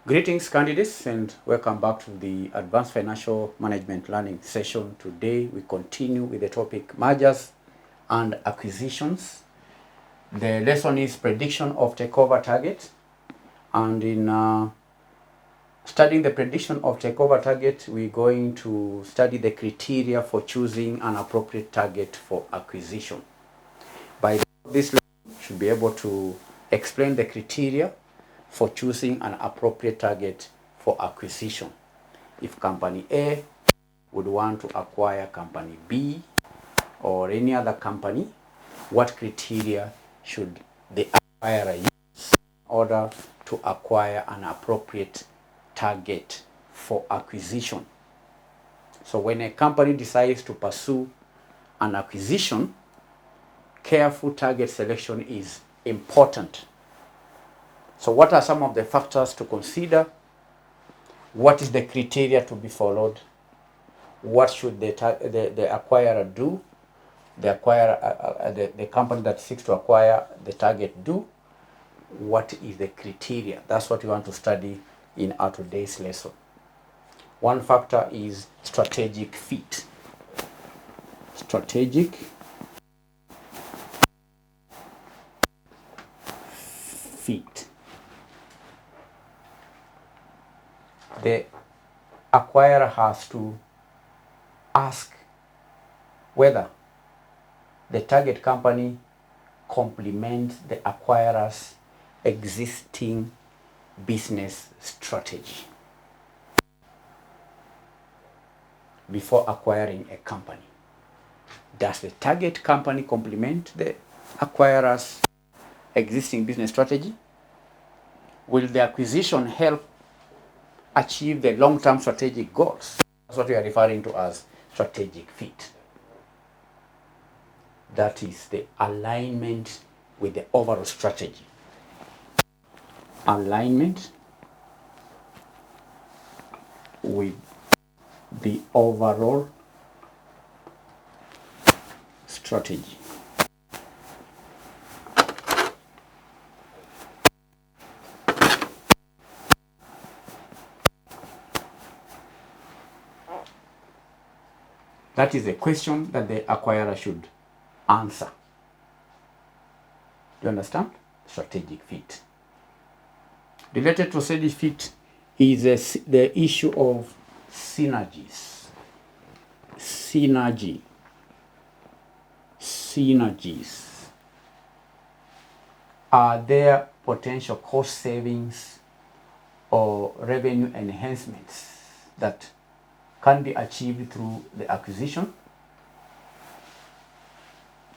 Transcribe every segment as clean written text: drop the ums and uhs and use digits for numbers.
Greetings candidates, and welcome back to the Advanced Financial Management Learning session. Today we continue with the topic mergers and acquisitions. The lesson is prediction of takeover target, and in studying the prediction of takeover target, we're going to study the criteria for choosing an appropriate target for acquisition. By this lesson, you should be able to explain the criteria for choosing an appropriate target for acquisition. If company A would want to acquire company B or any other company, what criteria should the acquirer use in order to acquire an appropriate target for acquisition? So when a company decides to pursue an acquisition, careful target selection is important. So what are some of the factors to consider? What is the criteria to be followed? What should the acquirer do? The acquirer, the company that seeks to acquire the target do? What is the criteria? That's what we want to study in our today's lesson. One factor is strategic fit. Strategic fit. The acquirer has to ask whether the target company complements the acquirer's existing business strategy before acquiring a company. Does the target company complement the acquirer's existing business strategy? Will the acquisition help achieve the long-term strategic goals? That's what we are referring to as strategic fit. That is the alignment with the overall strategy. Alignment with the overall strategy. That is a question that the acquirer should answer. Do you understand? Strategic fit. Related to strategic fit is the issue of synergies. Synergies. Are there potential cost savings or revenue enhancements that can be achieved through the acquisition?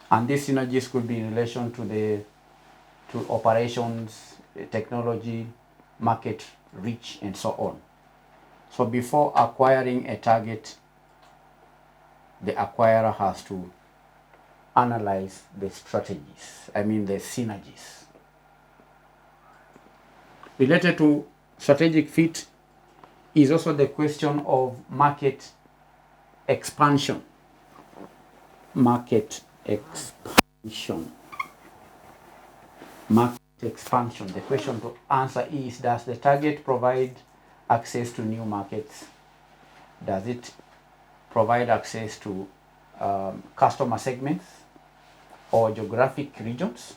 And these synergies could be in relation to operations, technology, market reach, and so on. So before acquiring a target, the acquirer has to analyze the strategies, the synergies. Related to strategic fit is also the question of market expansion. Market expansion. The question to answer is, does the target provide access to new markets? Does it provide access to customer segments or geographic regions?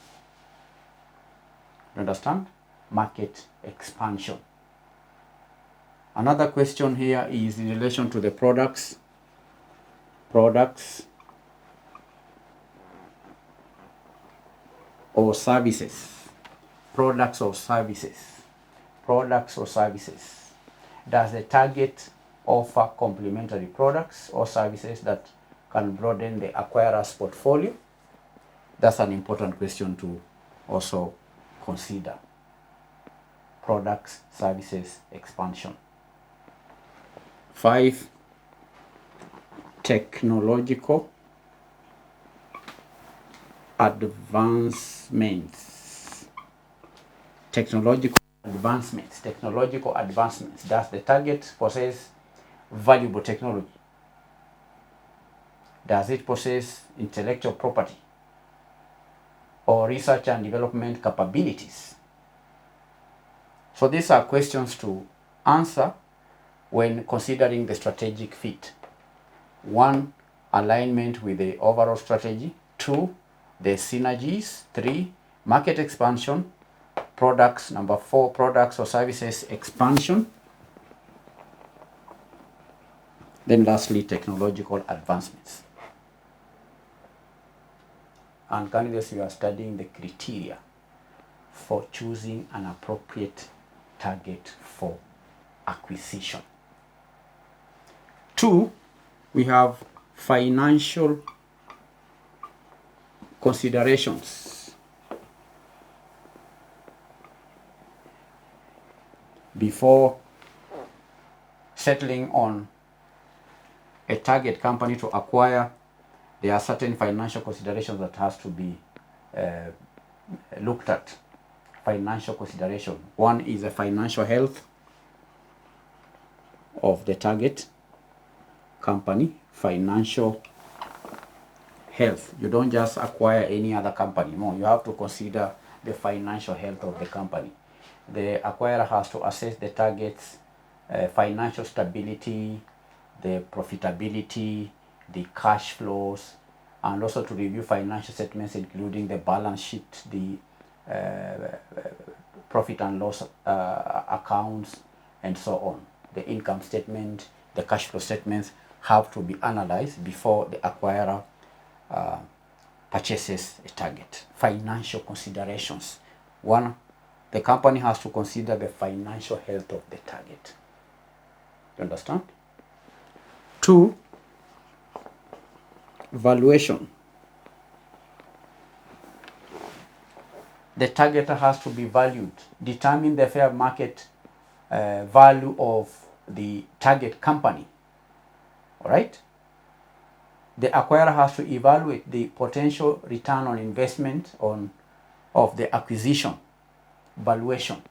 You understand? Market expansion. Another question here is in relation to the products or services. Products or services. Does the target offer complementary products or services that can broaden the acquirer's portfolio? That's an important question to also consider. Products, services, expansion. 5, technological advancements. Technological advancements. Does the target possess valuable technology? Does it possess intellectual property or research and development capabilities? So these are questions to answer when considering the strategic fit. 1, alignment with the overall strategy. 2, the synergies. 3, market expansion. Products. Number 4, products or services expansion. Then lastly, technological advancements. And candidates, you are studying the criteria for choosing an appropriate target for acquisition. 2, we have financial considerations. Before settling on a target company to acquire, there are certain financial considerations that has to be looked at. Financial consideration. 1 is the financial health of the target company. Financial health. You don't just acquire any other company. No, you have to consider the financial health of the company. The acquirer has to assess the target's financial stability, the profitability, the cash flows, and also to review financial statements including the balance sheet, the profit and loss accounts, and so on. The income statement, the cash flow statements have to be analyzed before the acquirer purchases a target. Financial considerations. 1, the company has to consider the financial health of the target. You understand? 2, valuation. The target has to be valued. Determine the fair market value of the target company. All right? The acquirer has to evaluate the potential return on investment of the acquisition. Valuation.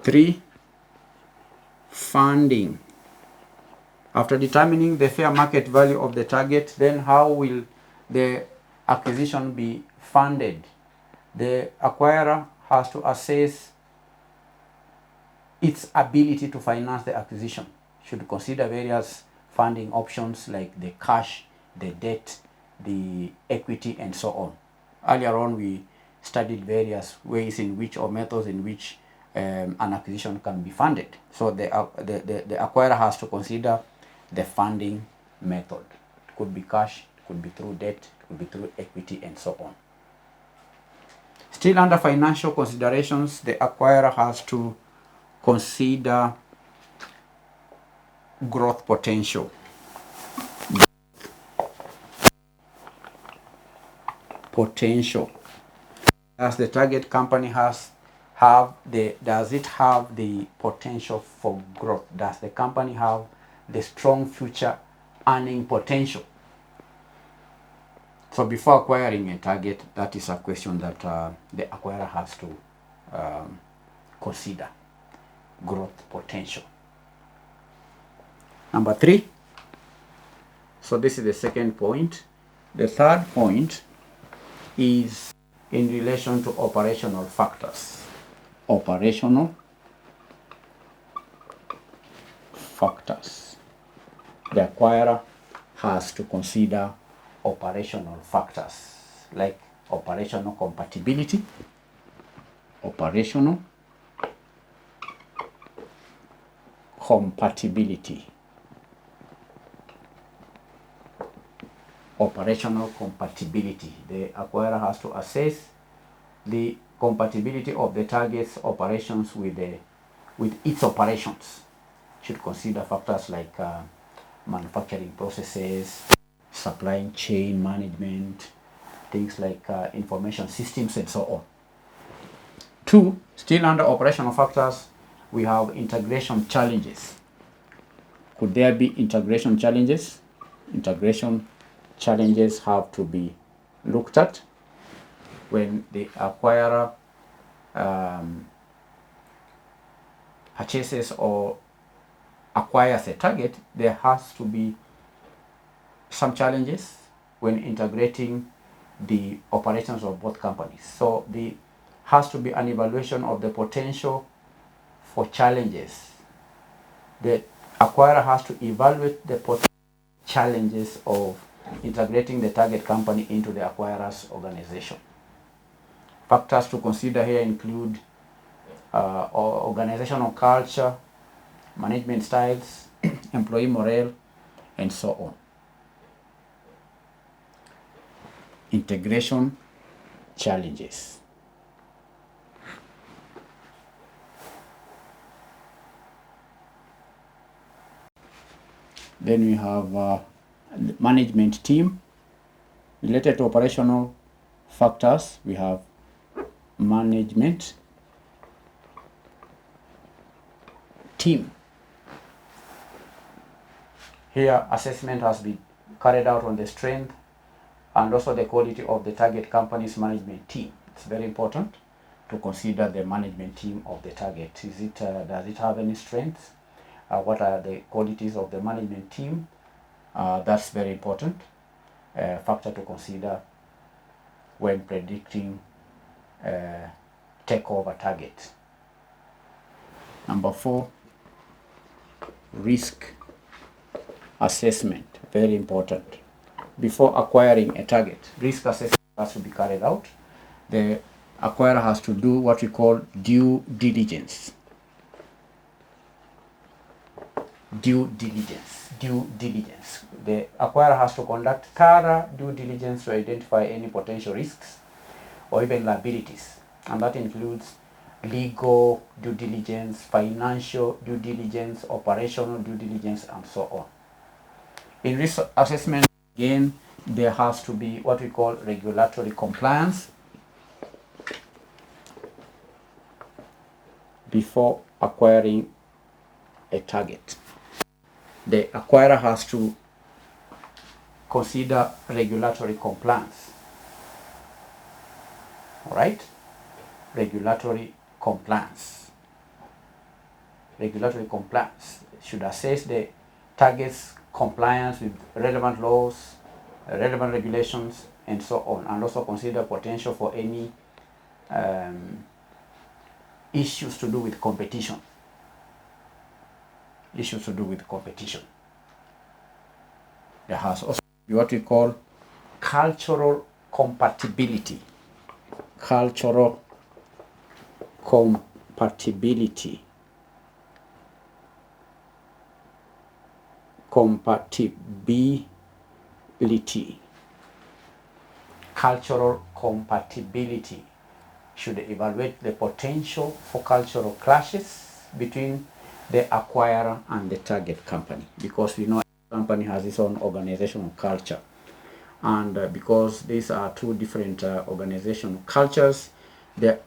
3, funding. After determining the fair market value of the target, then how will the acquisition be funded? The acquirer has to assess its ability to finance the acquisition. Should consider various funding options like the cash, the debt, the equity, and so on. Earlier on, we studied various ways in which, or methods in which an acquisition can be funded. So the acquirer has to consider the funding method. It could be cash, it could be through debt, it could be through equity, and so on. Still under financial considerations, the acquirer has to consider growth potential. Does the target company does it have the potential for growth? Does the company have the strong future earning potential? So before acquiring a target, that is a question that the acquirer has to consider. Growth potential. Number 3. So this is the second point. The third point is in relation to operational factors. Operational factors. The acquirer has to consider operational factors like operational compatibility, operational compatibility. Operational compatibility. The acquirer has to assess the compatibility of the target's operations with its operations. Should consider factors like manufacturing processes, supply chain management, things like information systems, and so on. 2, still under operational factors, we have integration challenges. Could there be integration challenges? Integration challenges have to be looked at when the acquirer purchases or acquires a target. There has to be some challenges when integrating the operations of both companies. So there has to be an evaluation of the potential for challenges. The acquirer has to evaluate the potential challenges of integrating the target company into the acquirer's organization. Factors to consider here include organizational culture, management styles, employee morale, and so on. Integration challenges. Then we have management team. Related to operational factors, we have management team. Here, assessment has been carried out on the strength and also the quality of the target company's management team. It's very important to consider the management team of the target. Does it have any strengths? What are the qualities of the management team? That's very important factor to consider when predicting takeover target. Number 4, risk assessment. Very important. Before acquiring a target, risk assessment has to be carried out. The acquirer has to do what we call due diligence. Due diligence. The acquirer has to conduct thorough due diligence to identify any potential risks or even liabilities, and that includes legal due diligence, financial due diligence, operational due diligence, and so on. In risk assessment, again, there has to be what we call regulatory compliance before acquiring a target. The acquirer has to consider regulatory compliance. All right? Regulatory compliance. Regulatory compliance should assess the target's compliance with relevant laws, relevant regulations, and so on, and also consider potential for any issues to do with competition. There has also what we call cultural compatibility. Cultural compatibility. Cultural compatibility should evaluate the potential for cultural clashes between the acquirer and the target company, because we know every company has its own organizational culture, and because these are two different organizational cultures, they're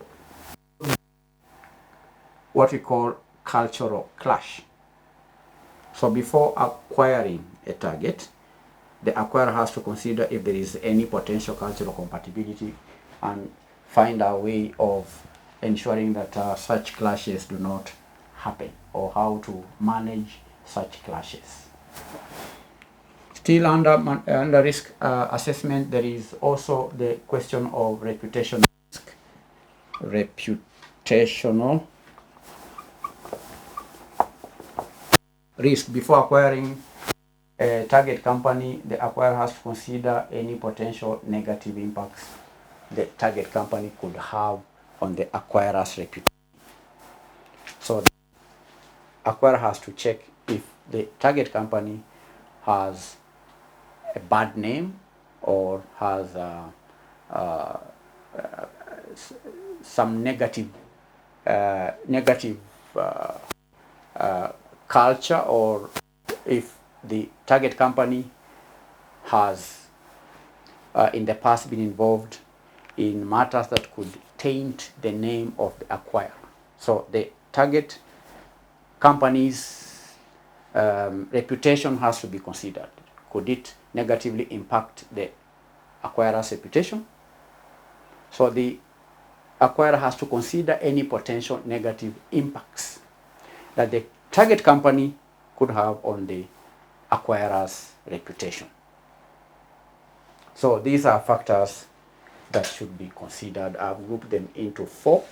what we call cultural clash. So before acquiring a target, the acquirer has to consider if there is any potential cultural compatibility and find a way of ensuring that such clashes do not happen, or how to manage such clashes. Still under risk assessment, there is also the question of reputational risk. Reputational risk. Before acquiring a target company, the acquirer has to consider any potential negative impacts the target company could have on the acquirer's reputation. So the acquirer has to check if the target company has a bad name or has some negative culture, or if the target company has in the past been involved in matters that could taint the name of the acquirer. So the target company's reputation has to be considered. Could it negatively impact the acquirer's reputation? So the acquirer has to consider any potential negative impacts that the target company could have on the acquirer's reputation. So these are factors that should be considered. I've grouped them into 4: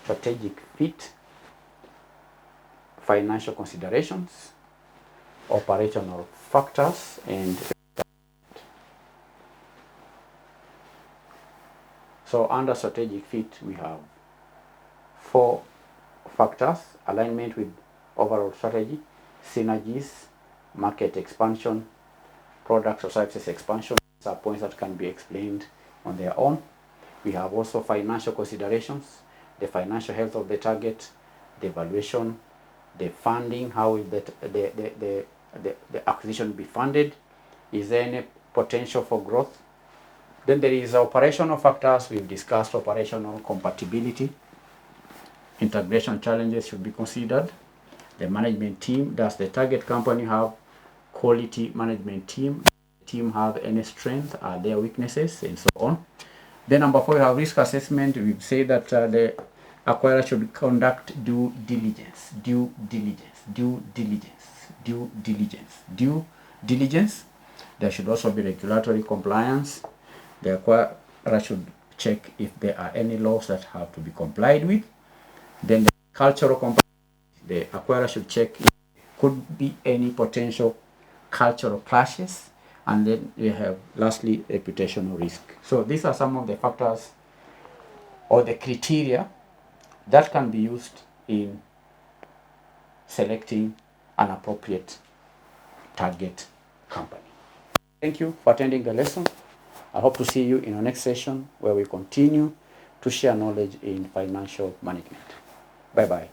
strategic fit, financial considerations, operational factors, and so under strategic fit we have 4 factors: alignment with overall strategy, synergies, market expansion, products or services expansion. These are points that can be explained on their own. We have also financial considerations, the financial health of the target, the valuation, the funding, how will the acquisition be funded, is there any potential for growth. Then there is operational factors. We've discussed operational compatibility, integration challenges should be considered, the management team. Does the target company have quality management team? Does the team have any strength? Are there weaknesses? And so on. Then number 4, we have risk assessment. We say that the acquirer should conduct due diligence. Due diligence. Due diligence. Due diligence. Due diligence. There should also be regulatory compliance. The acquirer should check if there are any laws that have to be complied with. Then the cultural compliance. The acquirer should check if there could be any potential cultural clashes. And then we have lastly reputational risk. So these are some of the factors or the criteria that can be used in selecting an appropriate target company. Thank you for attending the lesson. I hope to see you in our next session where we continue to share knowledge in financial management. Bye-bye.